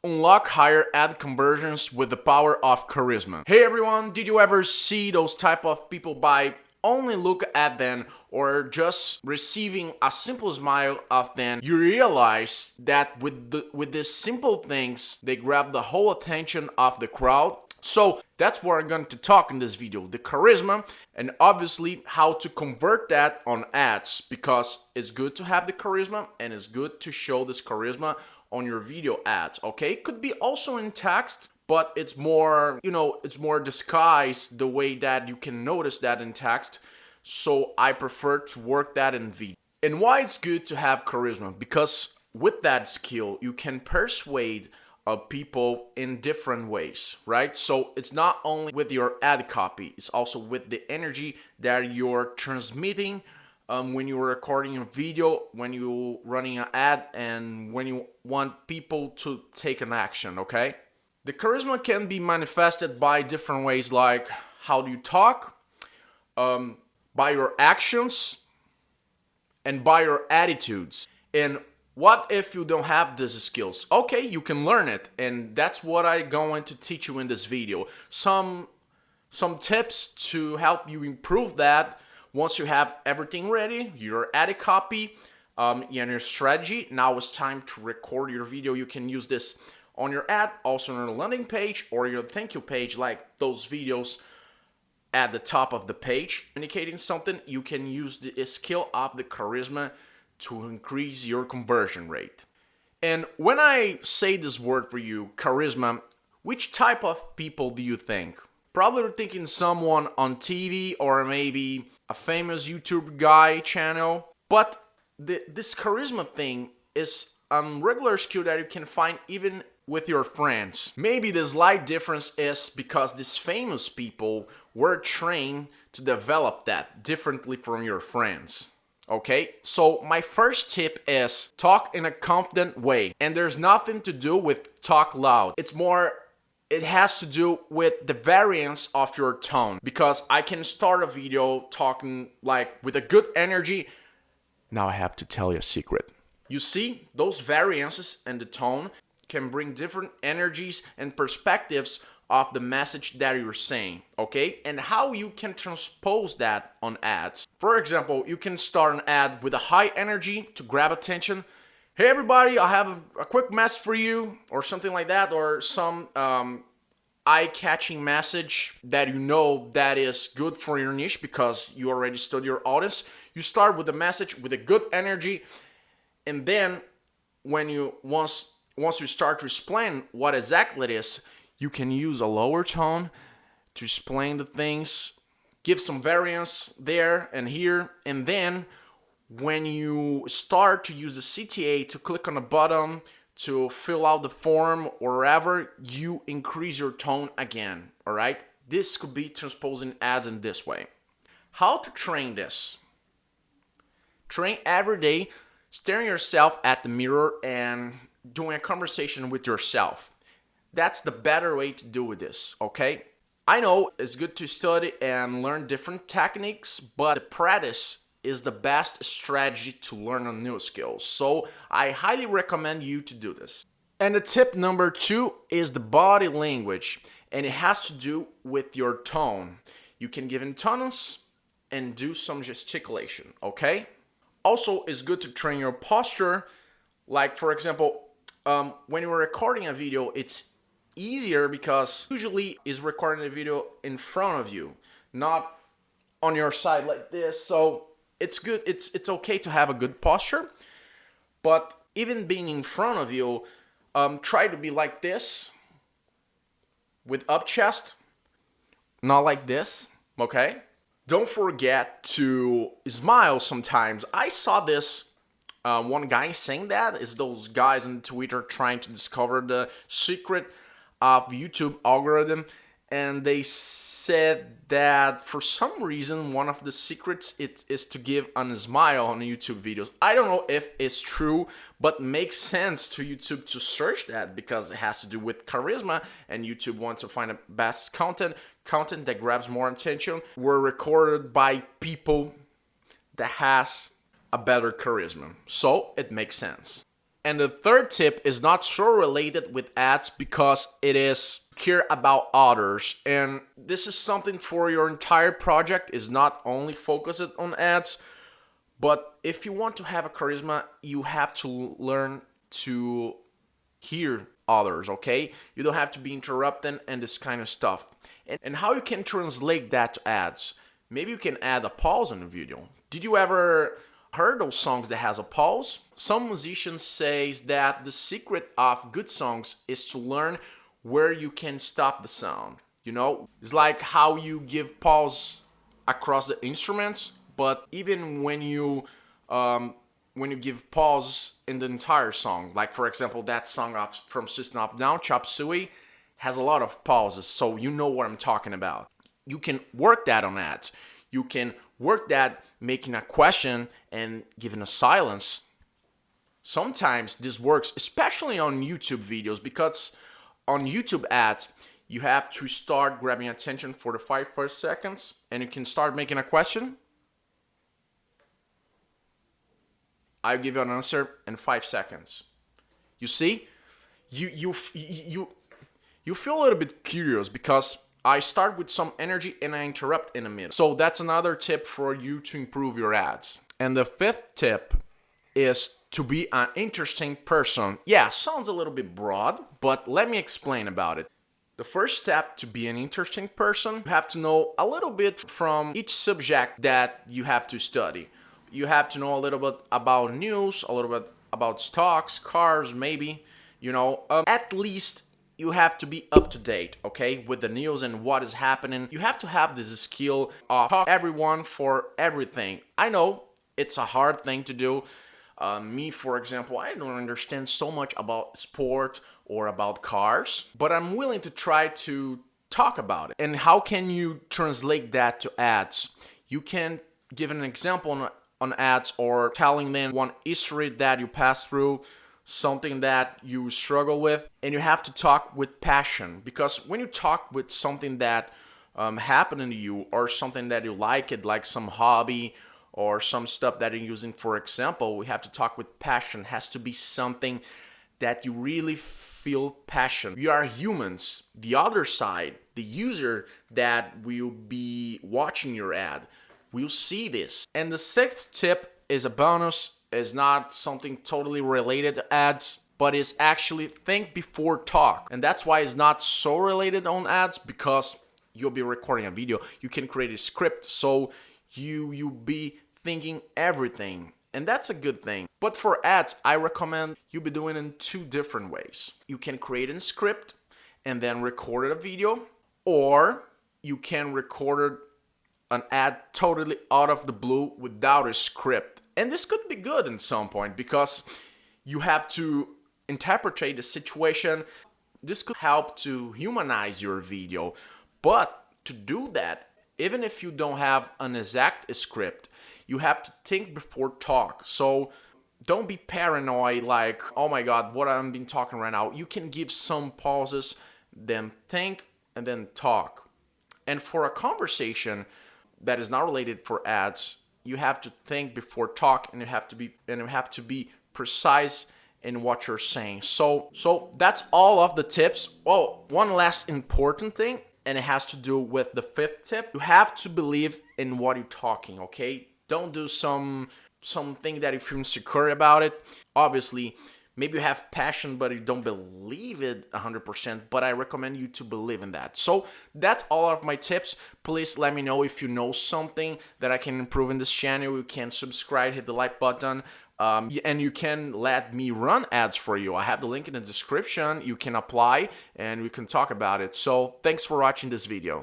Unlock higher ad conversions with the power of charisma. Hey everyone, did you ever see those type of people by only look at them or just receiving a simple smile of them, you realize that with these simple things, they grab the whole attention of the crowd? So that's what I'm going to talk in this video, the charisma, and obviously how to convert that on ads, because it's good to have the charisma and it's good to show this charisma on your video ads, okay? Could be also in text, but it's more, it's more disguised the way that you can notice that in text. So I prefer to work that in video. And why it's good to have charisma? Because with that skill, you can persuade people in different ways, right? So it's not only with your ad copy, it's also with the energy that you're transmitting when you're recording a video, when you're running an ad, and when you want people to take an action, okay? The charisma can be manifested by different ways, like how do you talk, by your actions, and by your attitudes. And what if you don't have these skills? Okay, you can learn it, and that's what I'm going to teach you in this video. Some tips to help you improve that. Once you have everything ready, your ad copy, and your strategy, now it's time to record your video. You can use this on your ad, also on your landing page or your thank you page, like those videos at the top of the page indicating something. You can use the skill of the charisma to increase your conversion rate. And when I say this word for you, charisma, which type of people do you think? Probably you're thinking someone on TV or maybe a famous YouTube guy channel. But this charisma thing is a regular skill that you can find even with your friends. Maybe the slight difference is because these famous people were trained to develop that differently from your friends. Okay, so my first tip is talk in a confident way. And there's nothing to do with talk loud. It has to do with the variance of your tone. Because I can start a video talking like with a good energy. Now I have to tell you a secret. You see, those variances and the tone can bring different energies and perspectives of the message that you're saying, okay? And how you can transpose that on ads. For example, you can start an ad with a high energy to grab attention. Hey everybody, I have a quick message for you, or something like that, or some eye-catching message that you know that is good for your niche because you already studied your audience. You start with a message with a good energy, and then once you start to explain what exactly it is, you can use a lower tone to explain the things, give some variance there and here, and then when you start to use the CTA to click on a button to fill out the form or wherever, you increase your tone again, all right? This could be transposing ads in this way. How to train this? Train every day, staring yourself at the mirror and doing a conversation with yourself. That's the better way to do with this, okay? I know it's good to study and learn different techniques, but the practice is the best strategy to learn a new skill. So I highly recommend you to do this. And the tip number 2 is the body language, and it has to do with your tone. You can give intones and do some gesticulation, okay? Also, it's good to train your posture. Like, for example, when you're recording a video, it's easier because usually is recording a video in front of you, not on your side like this. So it's good. It's okay to have a good posture, but even being in front of you, try to be like this with up chest, not like this. Okay. Don't forget to smile sometimes. I saw this one guy saying that is those guys on Twitter trying to discover the secret of YouTube algorithm, and they said that for some reason one of the secrets is to give a smile on YouTube videos. I don't know if it's true, but makes sense to YouTube to search that because it has to do with charisma, and YouTube wants to find the best content that grabs more attention. Were recorded by people that has a better charisma, so it makes sense. And the third tip is not so related with ads because it is care about others. And this is something for your entire project, is not only focused on ads, but if you want to have a charisma, you have to learn to hear others, okay? You don't have to be interrupting and this kind of stuff. And how you can translate that to ads? Maybe you can add a pause in the video. Did you ever heard those songs that has a pause? Some musicians says that the secret of good songs is to learn where you can stop the sound. You know, it's like how you give pause across the instruments, but even when you give pause in the entire song, like for example that song from System of a Down, Chop Suey, has a lot of pauses, so you know what I'm talking about. You can work that on ads. You can work that making a question and giving a silence. Sometimes this works, especially on YouTube videos, because on YouTube ads, you have to start grabbing attention for the 5 first seconds, and you can start making a question. I'll give you an answer in 5 seconds. You see, you feel a little bit curious because I start with some energy and I interrupt in the middle. So that's another tip for you to improve your ads. And the fifth tip is to be an interesting person. Yeah, sounds a little bit broad, but let me explain about it. The first step to be an interesting person, you have to know a little bit from each subject that you have to study. You have to know a little bit about news, a little bit about stocks, cars, maybe, you know, at least you have to be up to date, okay, with the news and what is happening. You have to have this skill of talk to everyone for everything. I know it's a hard thing to do. Me, for example, I don't understand so much about sport or about cars, but I'm willing to try to talk about it. And how can you translate that to ads? You can give an example on ads, or telling them one history that you passed through, something that you struggle with, and you have to talk with passion, because when you talk with something that happened to you, or something that you like some hobby or some stuff that you're using, for example, we have to talk with passion. It has to be something that you really feel passion. We are humans. The other side, the user that will be watching your ad, will see this. And the sixth tip is a bonus, is not something totally related to ads, but is actually think before talk. And that's why it's not so related on ads, because you'll be recording a video. You can create a script, so you'll be thinking everything. And that's a good thing. But for ads, I recommend you be doing it in two different ways. You can create a script and then record a video, or you can record an ad totally out of the blue without a script. And this could be good in some point, because you have to interpret the situation. This could help to humanize your video. But to do that, even if you don't have an exact script, you have to think before talk. So don't be paranoid like, oh my God, what I've been talking right now. You can give some pauses, then think, and then talk. And for a conversation that is not related for ads, you have to think before talk, and you have to be precise in what you're saying. So that's all of the tips. Oh, one last important thing, and it has to do with the fifth tip. You have to believe in what you're talking, okay? Don't do something that you feel insecure about it. Obviously, maybe you have passion, but you don't believe it 100%, but I recommend you to believe in that. So that's all of my tips. Please let me know if you know something that I can improve in this channel. You can subscribe, hit the like button, and you can let me run ads for you. I have the link in the description. You can apply and we can talk about it. So thanks for watching this video.